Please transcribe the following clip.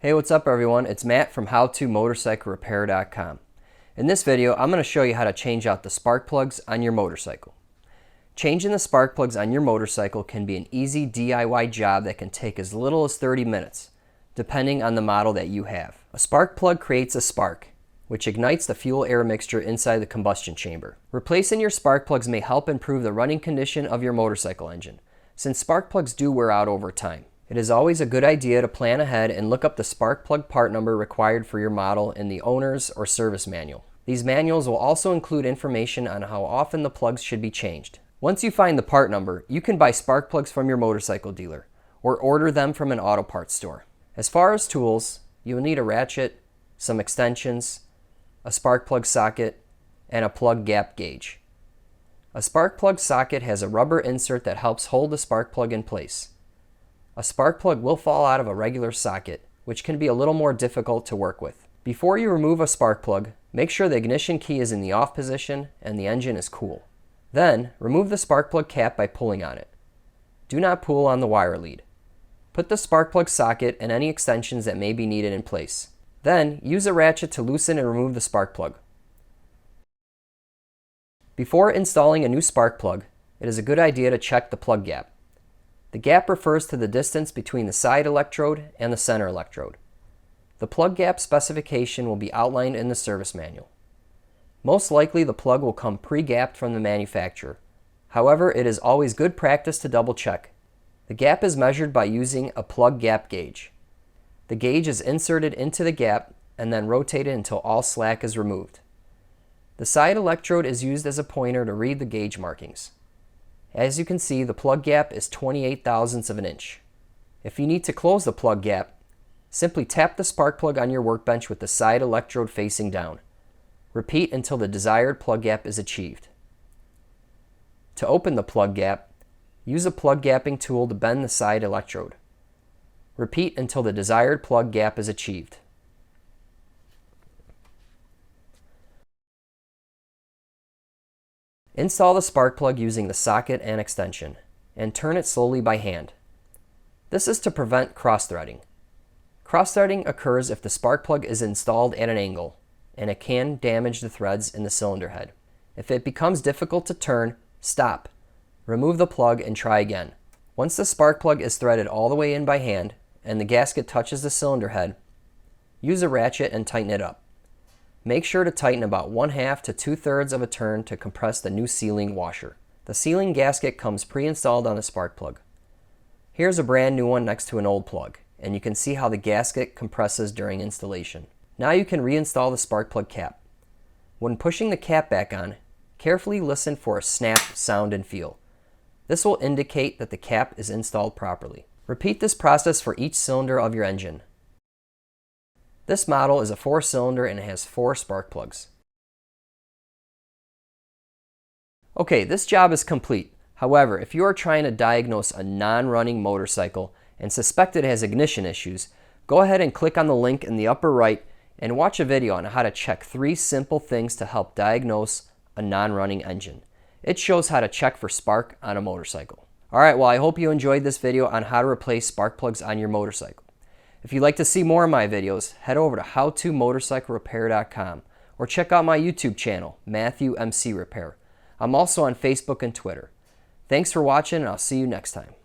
Hey, what's up everyone? It's Matt from howtomotorcyclerepair.com. In this video, I'm going to show you how to change out the spark plugs on your motorcycle. Changing the spark plugs on your motorcycle can be an easy DIY job that can take as little as 30 minutes, depending on the model that you have. A spark plug creates a spark, which ignites the fuel-air mixture inside the combustion chamber. Replacing your spark plugs may help improve the running condition of your motorcycle engine, since spark plugs do wear out over time. It is always a good idea to plan ahead and look up the spark plug part number required for your model in the owner's or service manual. These manuals will also include information on how often the plugs should be changed. Once you find the part number, you can buy spark plugs from your motorcycle dealer or order them from an auto parts store. As far as tools, you will need a ratchet, some extensions, a spark plug socket, and a plug gap gauge. A spark plug socket has a rubber insert that helps hold the spark plug in place. A spark plug will fall out of a regular socket, which can be a little more difficult to work with. Before you remove a spark plug, make sure the ignition key is in the off position and the engine is cool. Then, remove the spark plug cap by pulling on it. Do not pull on the wire lead. Put the spark plug socket and any extensions that may be needed in place. Then, use a ratchet to loosen and remove the spark plug. Before installing a new spark plug, it is a good idea to check the plug gap. The gap refers to the distance between the side electrode and the center electrode. The plug gap specification will be outlined in the service manual. Most likely the plug will come pre-gapped from the manufacturer. However, it is always good practice to double check. The gap is measured by using a plug gap gauge. The gauge is inserted into the gap and then rotated until all slack is removed. The side electrode is used as a pointer to read the gauge markings. As you can see, the plug gap is 28 thousandths of an inch. If you need to close the plug gap, simply tap the spark plug on your workbench with the side electrode facing down. Repeat until the desired plug gap is achieved. To open the plug gap, use a plug gapping tool to bend the side electrode. Repeat until the desired plug gap is achieved. Install the spark plug using the socket and extension, and turn it slowly by hand. This is to prevent cross-threading. Cross-threading occurs if the spark plug is installed at an angle, and it can damage the threads in the cylinder head. If it becomes difficult to turn, stop. Remove the plug and try again. Once the spark plug is threaded all the way in by hand, and the gasket touches the cylinder head, use a ratchet and tighten it up. Make sure to tighten about 1/2 to 2/3 of a turn to compress the new sealing washer. The sealing gasket comes pre-installed on the spark plug. Here's a brand new one next to an old plug, and you can see how the gasket compresses during installation. Now you can reinstall the spark plug cap. When pushing the cap back on, carefully listen for a snap sound and feel. This will indicate that the cap is installed properly. Repeat this process for each cylinder of your engine. This model is a 4-cylinder and it has 4 spark plugs. Okay, this job is complete. However, if you are trying to diagnose a non-running motorcycle and suspect it has ignition issues, go ahead and click on the link in the upper right and watch a video on how to check 3 simple things to help diagnose a non-running engine. It shows how to check for spark on a motorcycle. Alright, well I hope you enjoyed this video on how to replace spark plugs on your motorcycle. If you'd like to see more of my videos, head over to howtomotorcyclerepair.com or check out my YouTube channel, Matthew MC Repair. I'm also on Facebook and Twitter. Thanks for watching and I'll see you next time.